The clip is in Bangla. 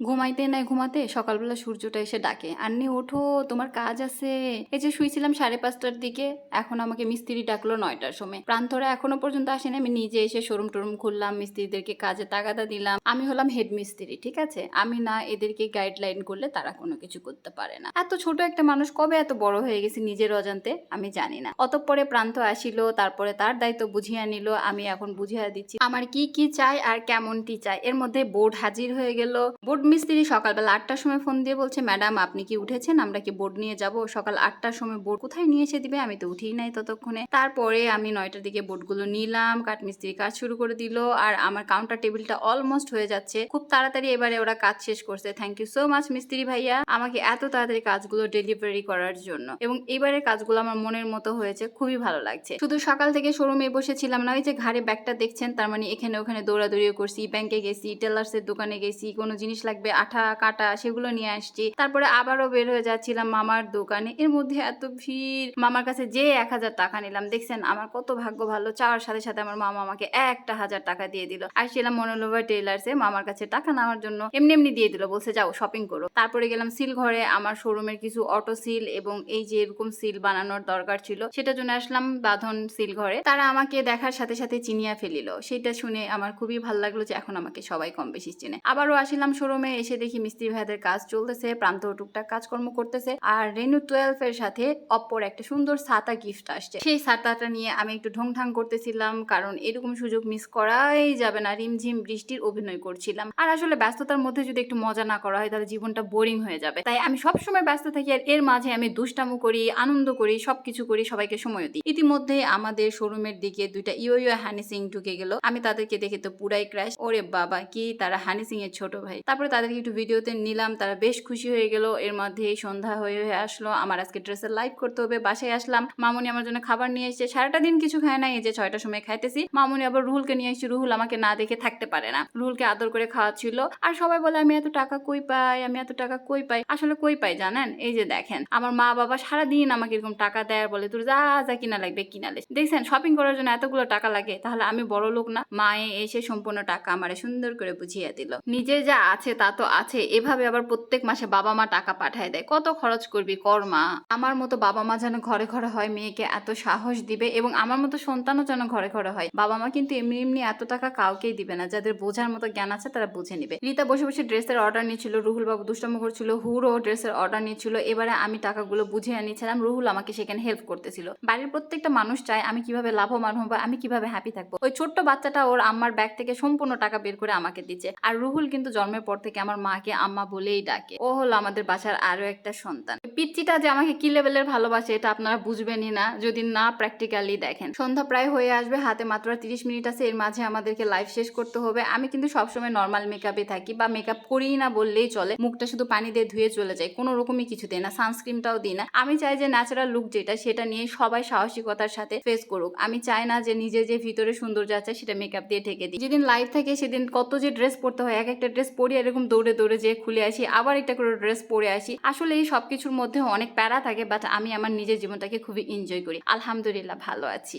ঘুমাইতে নাই ঘুমাতে সকালবেলা সূর্যটা এসে ডাকে, আন্নি ওঠো, তোমার কাজ আছে। এই যে শুয়েছিলাম 5:30টার দিকে, এখন আমাকে মিস্ত্রি ডাকলো 9টার সময়। প্রান্তরা এখনো পর্যন্ত আসেনি, আমি নিজে এসে শোরুম টোরুম খুললাম, মিস্ত্রিদেরকে কাজে তাগাদা দিলাম। আমি হলাম হেড মিস্ত্রি, ঠিক আছে? আমি না এদেরকে গাইডলাইন করলে তারা কোনো কিছু করতে পারে না। এত ছোট একটা মানুষ কবে এত বড় হয়ে গেছে নিজের অজান্তে আমি জানি না। অতঃপরে প্রান্ত আসিল, তারপরে তার দায়িত্ব বুঝিয়ে নিল, আমি এখন বুঝিয়ে দিচ্ছি আমার কি কি চাই আর কেমনটি চাই। এর মধ্যে বোর্ড হাজির হয়ে গেল। বোর্ড মিস্ত্রি সকালবেলা 8টার সময় ফোন দিয়ে বলছে, ম্যাডাম আপনি কি উঠেছেন, আমরা কি বোর্ড নিয়ে যাব? সকাল 8টার সময় বোর্ড কোথায় নিয়ে এসে দিবে, আমি তো উঠেই নাই ততক্ষণে। তারপরে আমি 9টার দিকে বোর্ডগুলো নিলাম, কাঠমিস্ত্রি কাজ শুরু করে দিল, আর আমার কাউন্টার টেবিলটা অলমোস্ট হয়ে যাচ্ছে। খুব তাড়াতাড়ি এবারে ওরা কাজ শেষ করছে। থ্যাংক ইউ সো মাচ মিস্ত্রি ভাইয়া, আমাকে এত তাড়াতাড়ি কাজগুলো ডেলিভারি করার জন্য। এবং এবারের কাজগুলো আমার মনের মতো হয়েছে, খুবই ভালো লাগছে। শুধু সকাল থেকে শোরুমে বসেছিলাম না, ওই যে ঘাড়ে ব্যাগটা দেখছেন, তার মানে এখানে ওখানে দৌড়াদৌড়িও করছি, ব্যাংকে গেছি, টেলার্সের দোকানে গেছি, কোনো জিনিস লাগবে আঠা কাটা সেগুলো নিয়ে আসছি। তারপরে আবারও বের হয়ে যাচ্ছিলাম মামার দোকানে। এর মধ্যে এত ভিড়, মামার কাছে যে 1000 টাকা নিলাম। দেখছেন আমার কত ভাগ্য ভালো, চাওয়ার সাথে সাথে আমার মামা আমাকে 1000 টাকা দিয়ে দিল। আসছিলাম মনোলোভা টেলার্সে, মামার কাছে টাকা নেওয়ার জন্য এমনি এমনি দিয়ে দিল, বলছে যাও শপিং করো। তারপরে গেলাম সিল ঘরে, আমার শোরুমের কিছু অটো সিল এবং এই যে এরকম সিল বানানোর দরকার ছিল, সেটার জন্য আসলাম বাঁধন সিল ঘরে। তারা আমাকে দেখার সাথে সাথে চিনিয়া ফেলিল। সেটা শুনে আমার খুবই ভালো লাগলো যে এখন আমাকে সবাই কম বেশি চেনে। আবারও আসলাম শোরুমে, এসে দেখি মিস্ত্রি ভাইদের কাজ চলতেছে, প্রান্ত টুকটাক কাজকর্ম করতেছে। আর রেনু 12 এর সাথে অপর একটা সুন্দর ছাতা গিফট আসছে, সেই ছাতাটা নিয়ে আমি একটু ঢংঢাং করতেছিলাম, কারণ এরকম সুযোগ মিস করাই যাবে না। রিমঝিম বৃষ্টির অভিনয় করছিলাম, আর আসলে ব্যস্ততার মধ্যে যদি একটু মজা না করা হয় তাহলে জীবনটা বোরিং হয়ে যাবে। তাই আমি সবসময় ব্যস্ত থাকি, আর এর মাঝে আমি দুষ্টামো করি, আনন্দ করি, সবকিছু করি, সবাইকে সময় দিই। ইতিমধ্যে আমাদের শোরুমের দিকে দুইটা ইয়ো ইয়ো হানি সিং ঢুকে গেল। আমি তাদেরকে দেখে তো পুরাই ক্র্যাশ, ওরে বাবা কি তারা হানি সিং এর ছোট ভাই। তারপরে তাদেরকে একটু ভিডিওতে নিলাম, তারা বেশ খুশি হয়ে গেল। এর মধ্যে সন্ধ্যা হয়ে আসলো, আমার আজকে ড্রেসের লাইভ করতে হবে। বাসায় আসলাম, মামুনি আমার জন্য খাবার নিয়ে এসেছে। সারাটা দিন কিছু খায় নাই, এই যে 6টার সময় খাইতেছি। মামুনি আবার রুহুলকে নিয়ে এসেছে, রুহুল আমাকে না দেখে থাকতে পারে না, রুহুলকে আদর করে খাওয়াচ্ছিল। আর সবাই বলে আমি এত টাকা কই পাই, আমি এত টাকা কই পাই। আসলে কই পাই জানেন, এই যে দেখেন আমার মা বাবা সারাদিন আমাকে এরকম টাকা দেয় আর বলে তোর যা যা কিনা লাগবে কিনালে। দেখছেন শপিং করার জন্য এতগুলো টাকা লাগে, তাহলে আমি বড় লোক না? মায়ে এসে সম্পূর্ণ টাকা আমারে সুন্দর করে বুঝিয়ে দিল। নিজে যা আছে তা তো আছে, এভাবে আবার প্রত্যেক মাসে বাবা মা টাকা পাঠায় দেয়। কত খরচ করবি কর মা। আমার মতো বাবা মা যেন ঘরে ঘরে হয়, মেয়েকে এত সাহস দিবে, এবং আমার মতো সন্তানও যেন ঘরে ঘরে হয়। বাবা মা কিন্তু এমনি এমনি এত টাকা কাউকেই দিবে না, যাদের বোঝার মতো জ্ঞান আছে তারা বুঝে নিবে। রীতা বসে বসে ড্রেসের অর্ডার নিচ্ছিল, রুহুল বাবু দুষ্টামো করছিল, হুরও ড্রেসের অর্ডার নিচ্ছিল। এবারে আমি টাকাগুলো বুঝিয়ে নিয়েছিলাম, রুহুল আমাকে সেখানে হেল্প করতেছিল। বাড়ির প্রত্যেকটা মানুষ চায় আমি কিভাবে লাভবান হবো, আমি কিভাবে হ্যাপি থাকবো। ওই ছোট্ট বাচ্চাটা ওর আম্মার ব্যাগ থেকে সম্পূর্ণ টাকা বের করে আমাকে দিচ্ছে। আর রুহুল কিন্তু জন্মের পর থেকে আমার মাকে আম্মা বলেই ডাকে, ও হলো আমাদের বাসার আরো একটা সন্তান। পিচ্চিটা যে আমাকে কি লেভেলের ভালোবাসে এটা আপনারা বুঝবেনই না যদি না প্র্যাকটিক্যালি দেখেন। সন্ধ্যা প্রায় হয়ে আসবে, হাতে মাত্র 30 মিনিট আছে, এর মাঝে আমাদেরকে লাইভ শেষ করতে হবে। আমি কিন্তু সবসময় নর্মাল মেকআপে থাকি, বা মেকআপ করিই না বললেই চলে। মুখটা শুধু পানি দিয়ে ধুয়ে চলে যায়, কোনো রকমই কিছু দিই না, সানস্ক্রিনটাও দিই না। আমি চাই যে ন্যাচারাল লুক যেটা, সেটা নিয়ে সবাই সাহসিকতার সাথে ফেস করুক। আমি চাই না যে নিজে যে ভিতরে সৌন্দর্য আছে সেটা মেকআপ দিয়ে ঢেকে দিই। যেদিন লাইভ থাকে সেদিন কত যে ড্রেস পরতে হয়, এক একটা ড্রেস পরি এরকম দৌড়ে দৌড়ে যে খুলে আসি, আবার একটা করে ড্রেস পরে আসি। আসলে এই সবকিছুর মধ্যে অনেক প্যারা থাকে, বাট আমি আমার নিজের জীবনটাকে খুবই এনজয় করি। আলহামদুলিল্লাহ ভালো আছি।